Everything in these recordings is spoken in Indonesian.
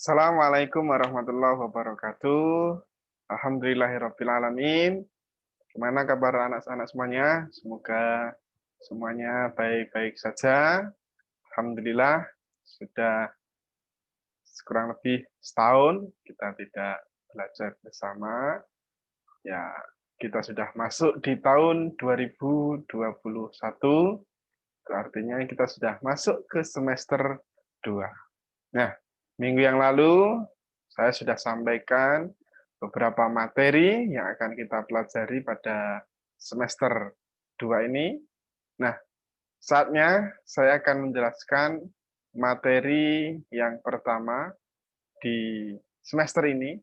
Assalamualaikum warahmatullahi wabarakatuh. Alhamdulillahirrabbilalamin. Gimana kabar anak-anak semuanya? Semoga semuanya baik-baik saja. Alhamdulillah, sudah kurang lebih setahun kita tidak belajar bersama. Ya, kita sudah masuk di tahun 2021. Itu artinya kita sudah masuk ke semester 2. Nah, minggu yang lalu saya sudah sampaikan beberapa materi yang akan kita pelajari pada semester 2 ini. Nah, saatnya saya akan menjelaskan materi yang pertama di semester ini,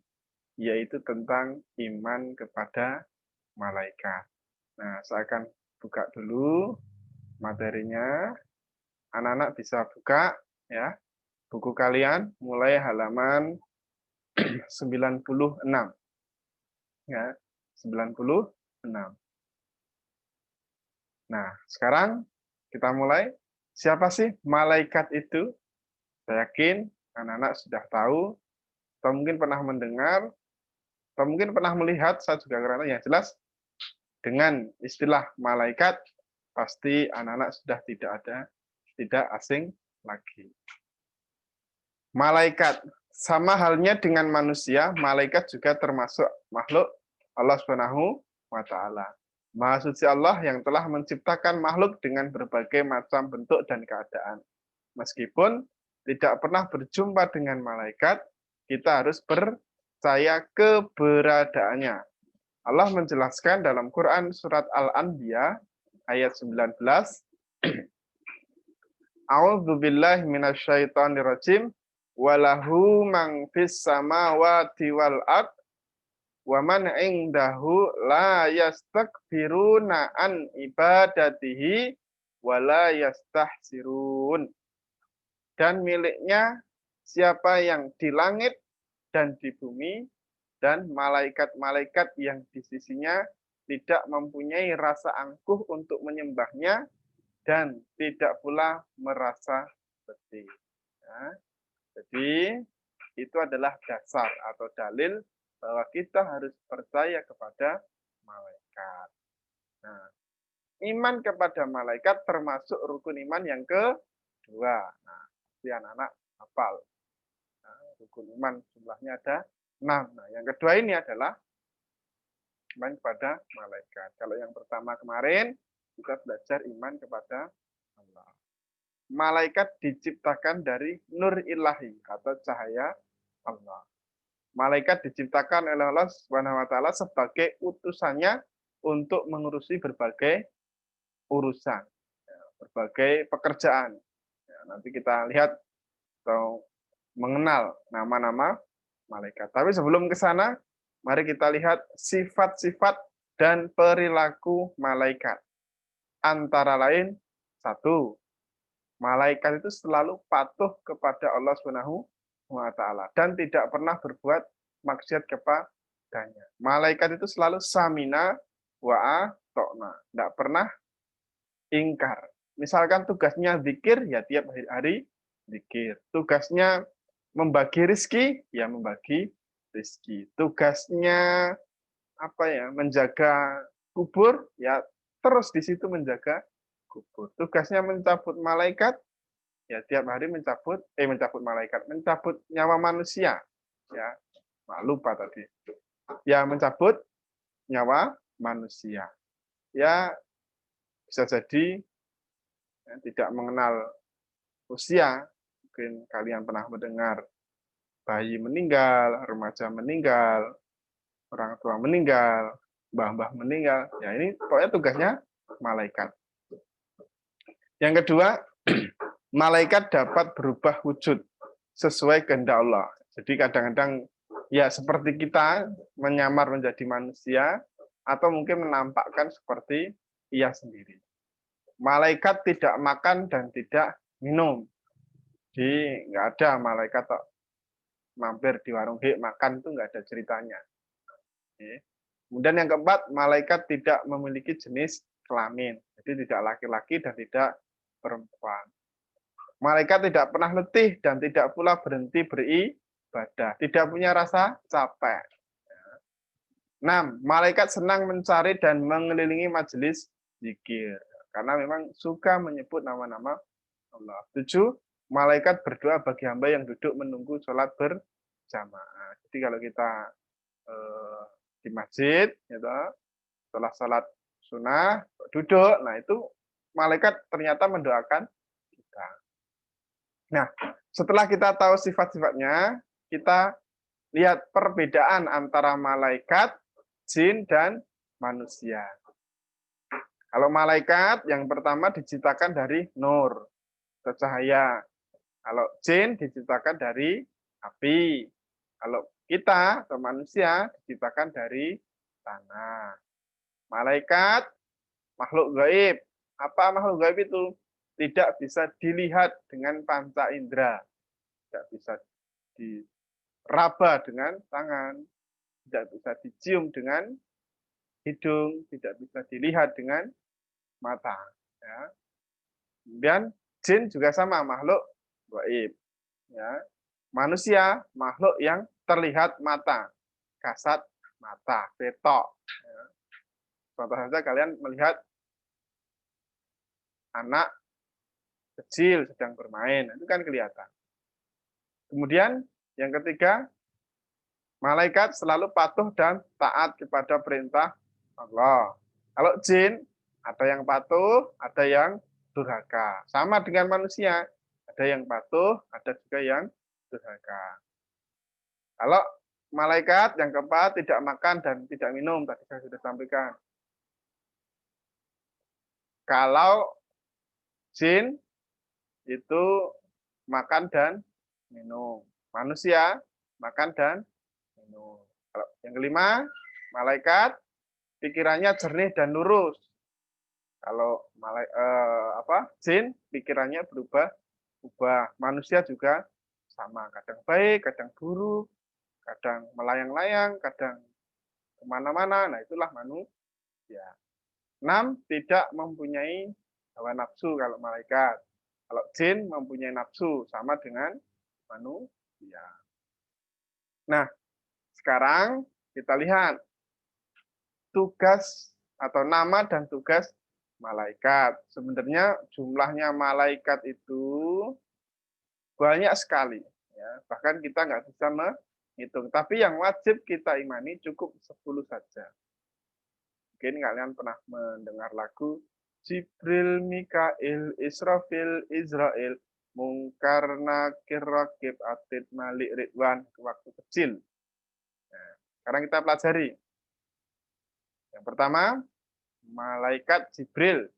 yaitu tentang iman kepada malaikat. Nah, saya akan buka dulu materinya. Anak-anak bisa buka ya buku kalian mulai halaman 96 ya, 96. Nah, sekarang kita mulai. Siapa sih malaikat itu? Saya yakin anak-anak sudah tahu, atau mungkin pernah mendengar, atau mungkin pernah melihat, saya juga karena yang jelas dengan istilah malaikat pasti anak-anak sudah tidak asing lagi. Malaikat sama halnya dengan manusia, malaikat juga termasuk makhluk Allah Subhanahu wa taala. Maha suci Allah yang telah menciptakan makhluk dengan berbagai macam bentuk dan keadaan. Meskipun tidak pernah berjumpa dengan malaikat, kita harus percaya keberadaannya. Allah menjelaskan dalam Quran surat Al-Anbiya ayat 19, A'udzubillahi minasyaitonirrajim. Walahu man fis samawati wal ard wa man indahu la yastakbiruna an ibadatihi wa la yastahsirun. Dan miliknya siapa yang di langit dan di bumi, dan malaikat-malaikat yang di sisinya tidak mempunyai rasa angkuh untuk menyembahnya dan tidak pula merasa sedih. Nah, jadi itu adalah dasar atau dalil bahwa kita harus percaya kepada malaikat. Nah, iman kepada malaikat termasuk rukun iman yang kedua. Nah, si anak-anak hafal. Nah, rukun iman jumlahnya ada 6. Nah, yang kedua ini adalah iman kepada malaikat. Kalau yang pertama kemarin kita belajar iman kepada Allah. Malaikat diciptakan dari nur ilahi atau cahaya Allah. Malaikat diciptakan oleh Allah Subhanahu wa taala sebagai utusannya untuk mengurusi berbagai urusan, berbagai pekerjaan. Ya, nanti kita lihat atau mengenal nama-nama malaikat. Tapi sebelum ke sana, mari kita lihat sifat-sifat dan perilaku malaikat. Antara lain, satu, malaikat itu selalu patuh kepada Allah Subhanahu wa taala dan tidak pernah berbuat maksiat kepadanya. Malaikat itu selalu samina wa atona, tidak pernah ingkar. Misalkan tugasnya zikir, ya tiap hari zikir. Tugasnya membagi rizki, ya membagi rizki. Tugasnya menjaga kubur, ya terus di situ menjaga kubur. Tugasnya mencabut malaikat, ya tiap hari mencabut malaikat, mencabut nyawa manusia. Ya, lupa tadi. Ya mencabut nyawa manusia. Ya bisa jadi ya, tidak mengenal usia. Mungkin kalian pernah mendengar bayi meninggal, remaja meninggal, orang tua meninggal, mbah-mbah meninggal. Ya ini pokoknya tugasnya malaikat. Yang kedua, malaikat dapat berubah wujud sesuai kehendak Allah. Jadi kadang-kadang ya seperti kita menyamar menjadi manusia atau mungkin menampakkan seperti ia sendiri. Malaikat tidak makan dan tidak minum. Jadi nggak ada malaikat mampir di warung makan, itu nggak ada ceritanya. Kemudian yang keempat, malaikat tidak memiliki jenis kelamin. Jadi tidak laki-laki dan tidak perempuan. Malaikat tidak pernah letih dan tidak pula berhenti ibadah, tidak punya rasa capek. 6. Malaikat senang mencari dan mengelilingi majelis zikir. Karena memang suka menyebut nama-nama Allah. 7. Malaikat berdoa bagi hamba yang duduk menunggu sholat berjamaah. Jadi kalau kita di masjid, gitu, setelah sholat sunnah, duduk, nah itu malaikat ternyata mendoakan kita. Nah, setelah kita tahu sifat-sifatnya, kita lihat perbedaan antara malaikat, jin, dan manusia. Kalau malaikat, yang pertama diciptakan dari nur, cahaya. Kalau jin diciptakan dari api. Kalau kita atau manusia diciptakan dari tanah. Malaikat, makhluk gaib. Apa makhluk gaib itu? Tidak bisa dilihat dengan panca indera. Tidak bisa diraba dengan tangan. Tidak bisa dicium dengan hidung. Tidak bisa dilihat dengan mata. Ya. Kemudian jin juga sama, makhluk gaib. Ya. Manusia, makhluk yang terlihat mata. Kasat mata, petok. Ya. Contoh saja kalian melihat anak kecil sedang bermain, itu kan kelihatan. Kemudian yang ketiga, malaikat selalu patuh dan taat kepada perintah Allah. Kalau jin, ada yang patuh, ada yang durhaka. Sama dengan manusia, ada yang patuh, ada juga yang durhaka. Kalau malaikat yang keempat tidak makan dan tidak minum, tadi saya sudah sampaikan. Kalau jin itu makan dan minum. Manusia makan dan minum. Kalau yang kelima, malaikat pikirannya jernih dan lurus. Kalau jin pikirannya berubah. Manusia juga sama, kadang baik, kadang buruk, kadang melayang-layang, kadang kemana-mana. Nah, itulah manusia. 6. Tidak mempunyai hawa nafsu kalau malaikat. Kalau jin mempunyai nafsu, sama dengan manusia. Nah, sekarang kita lihat tugas atau nama dan tugas malaikat. Sebenarnya jumlahnya malaikat itu banyak sekali. Ya. Bahkan kita nggak bisa menghitung. Tapi yang wajib kita imani cukup 10 saja. Mungkin kalian pernah mendengar lagu Jibril, Mikail, Israfil, Israel, Mungkar, Nakir, Rakib, Atid, Malik, Ridwan, waktu kecil. Nah, sekarang kita pelajari. Yang pertama, malaikat Jibril.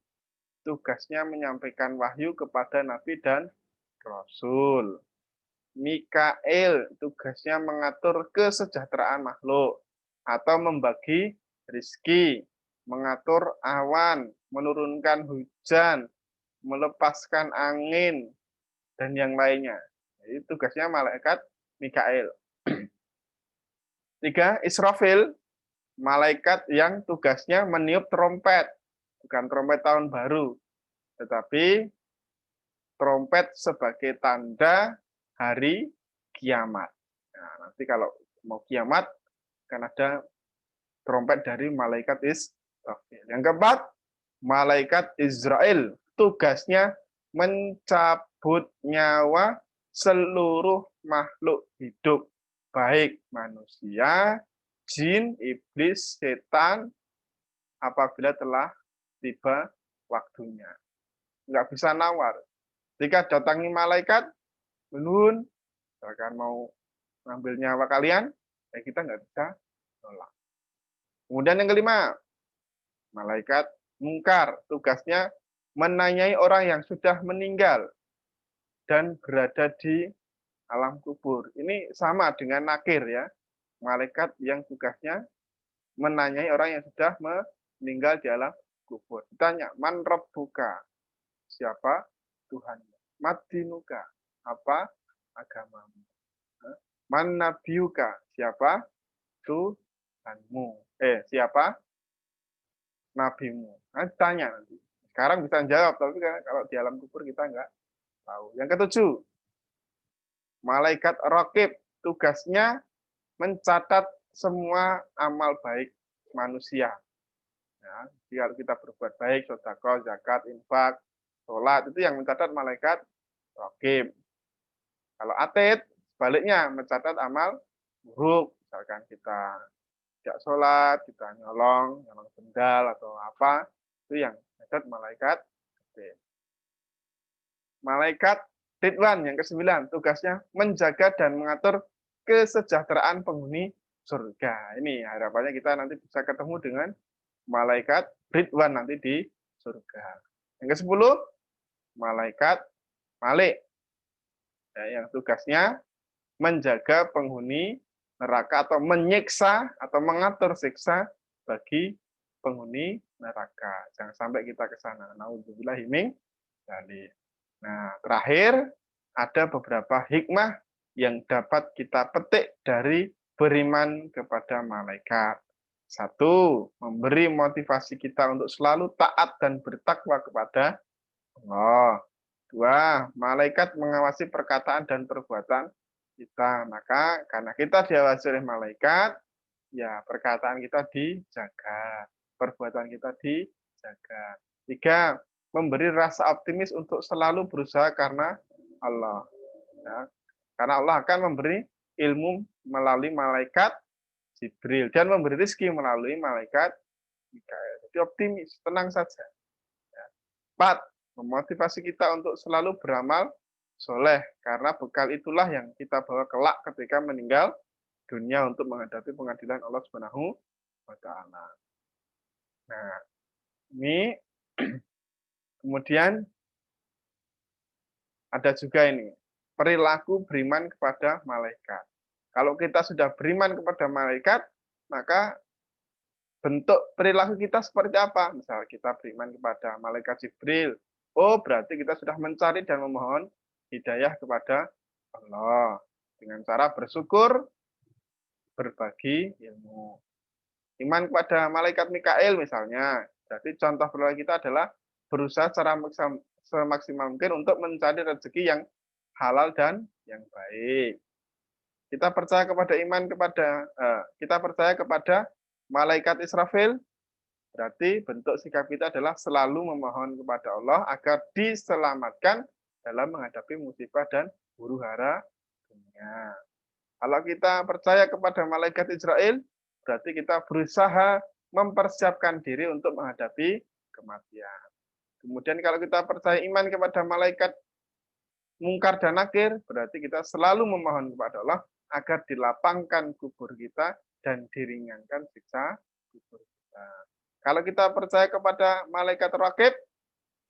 Tugasnya menyampaikan wahyu kepada Nabi dan Rasul. Mikail, tugasnya mengatur kesejahteraan makhluk atau membagi rezeki, mengatur awan, menurunkan hujan, melepaskan angin, dan yang lainnya. Jadi tugasnya malaikat Mikail. 3. Israfil, malaikat yang tugasnya meniup trompet. Bukan trompet tahun baru, tetapi trompet sebagai tanda hari kiamat. Nah, nanti kalau mau kiamat, kan ada trompet dari malaikat Israfil. Yang keempat, malaikat Israel. Tugasnya mencabut nyawa seluruh makhluk hidup, baik manusia, jin, iblis, setan, apabila telah tiba waktunya. Nggak bisa nawar. Jika datangi malaikat, menun, misalkan mau ngambil nyawa kalian, ya kita nggak bisa nolak. Kemudian yang kelima, malaikat mungkar. Tugasnya menanyai orang yang sudah meninggal dan berada di alam kubur. Ini sama dengan nakir ya. Malaikat yang tugasnya menanyai orang yang sudah meninggal di alam kubur. Ditanya, man rabbuka? Siapa Tuhanmu? Madinuka? Apa agamamu? Man nabiyuka? Siapa Tuhanmu? Siapa nabimu? Nah, tanya nanti. Sekarang bisa jawab, tapi kalau di alam kubur kita nggak tahu. Yang ketujuh, malaikat Raqib. tugasnya mencatat semua amal baik manusia. Ya, kalau kita berbuat baik, sedekah, zakat, infak, sholat, itu yang mencatat malaikat raqib. Kalau atid, sebaliknya mencatat amal buruk. Misalkan kita tidak sholat, kita nyolong sendal atau apa, itu yang mencatat malaikat atid. Malaikat Ridwan yang ke-9, tugasnya menjaga dan mengatur kesejahteraan penghuni surga. Ini harapannya kita nanti bisa ketemu dengan malaikat Ridwan nanti di surga. Yang ke-10, malaikat Malik. Ya, yang tugasnya menjaga penghuni neraka atau menyiksa atau mengatur siksa bagi penghuni neraka. Jangan sampai kita ke sana. Nauzubillahi min dzalik. Nah, terakhir ada beberapa hikmah yang dapat kita petik dari beriman kepada malaikat. 1, memberi motivasi kita untuk selalu taat dan bertakwa kepada Allah. 2, malaikat mengawasi perkataan dan perbuatan kita. Maka karena kita diawasi oleh malaikat, ya perkataan kita dijaga, perbuatan kita dijaga. 3, memberi rasa optimis untuk selalu berusaha karena Allah. Ya. Karena Allah akan memberi ilmu melalui malaikat Jibril dan memberi rezeki melalui malaikat Mikael. Jadi optimis, tenang saja. Ya. 4, memotivasi kita untuk selalu beramal soleh karena bekal itulah yang kita bawa kelak ketika meninggal dunia untuk menghadapi pengadilan Allah Subhanahu wa taala. Nah, ini kemudian ada juga ini, perilaku beriman kepada malaikat. Kalau kita sudah beriman kepada malaikat, maka bentuk perilaku kita seperti apa? Misal kita beriman kepada malaikat Jibril, oh berarti kita sudah mencari dan memohon hidayah kepada Allah dengan cara bersyukur, berbagi ilmu. Iman kepada malaikat Mikail misalnya, berarti contoh perilaku kita adalah berusaha secara semaksimal mungkin untuk mencari rezeki yang halal dan yang baik. Kita percaya kepada malaikat Israfil, berarti bentuk sikap kita adalah selalu memohon kepada Allah agar diselamatkan dalam menghadapi musibah dan huru-hara dunia. Kalau kita percaya kepada malaikat Israel, berarti kita berusaha mempersiapkan diri untuk menghadapi kematian. Kemudian kalau kita percaya iman kepada malaikat Mungkar dan Nakir, berarti kita selalu memohon kepada Allah agar dilapangkan kubur kita dan diringankan siksa kubur kita. Kalau kita percaya kepada malaikat Raqib,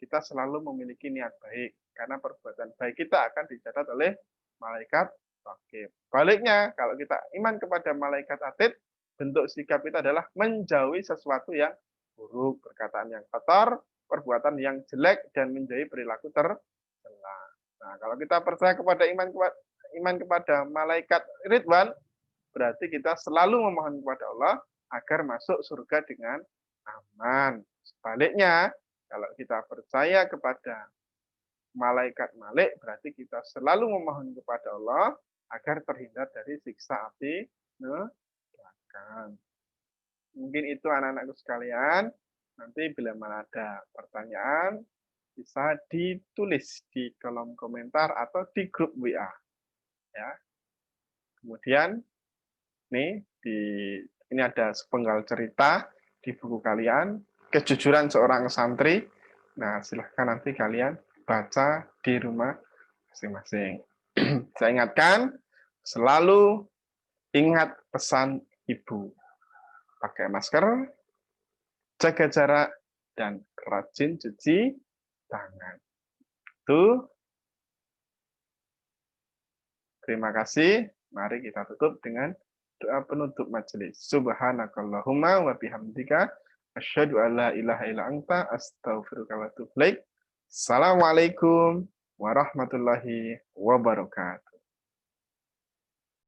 kita selalu memiliki niat baik, karena perbuatan baik kita akan dicatat oleh malaikat Raqib. Baliknya, kalau kita iman kepada malaikat Atid, bentuk sikap kita adalah menjauhi sesuatu yang buruk, perkataan yang kotor, perbuatan yang jelek, dan menjauhi perilaku tercela. Nah, kalau kita percaya kepada iman kepada malaikat Ridwan, berarti kita selalu memohon kepada Allah agar masuk surga dengan aman. Sebaliknya, kalau kita percaya kepada malaikat Malik, berarti kita selalu memohon kepada Allah agar terhindar dari siksa api neraka. Mungkin itu anak-anakku sekalian. Nanti bila mana ada pertanyaan, bisa ditulis di kolom komentar atau di grup WA. Ya. Kemudian ini ada sepenggal cerita di buku kalian, kejujuran seorang santri. Nah, silahkan nanti kalian baca di rumah masing-masing. Saya ingatkan, selalu ingat pesan ibu. Pakai masker, jaga jarak, dan rajin cuci tangan. Itu. Terima kasih. Mari kita tutup dengan doa penutup majelis. Subhanakallahumma wa bihamdika asyhadu an la ilaha illa anta astaghfiruka wa atubu ilaik. Assalamualaikum warahmatullahi wabarakatuh.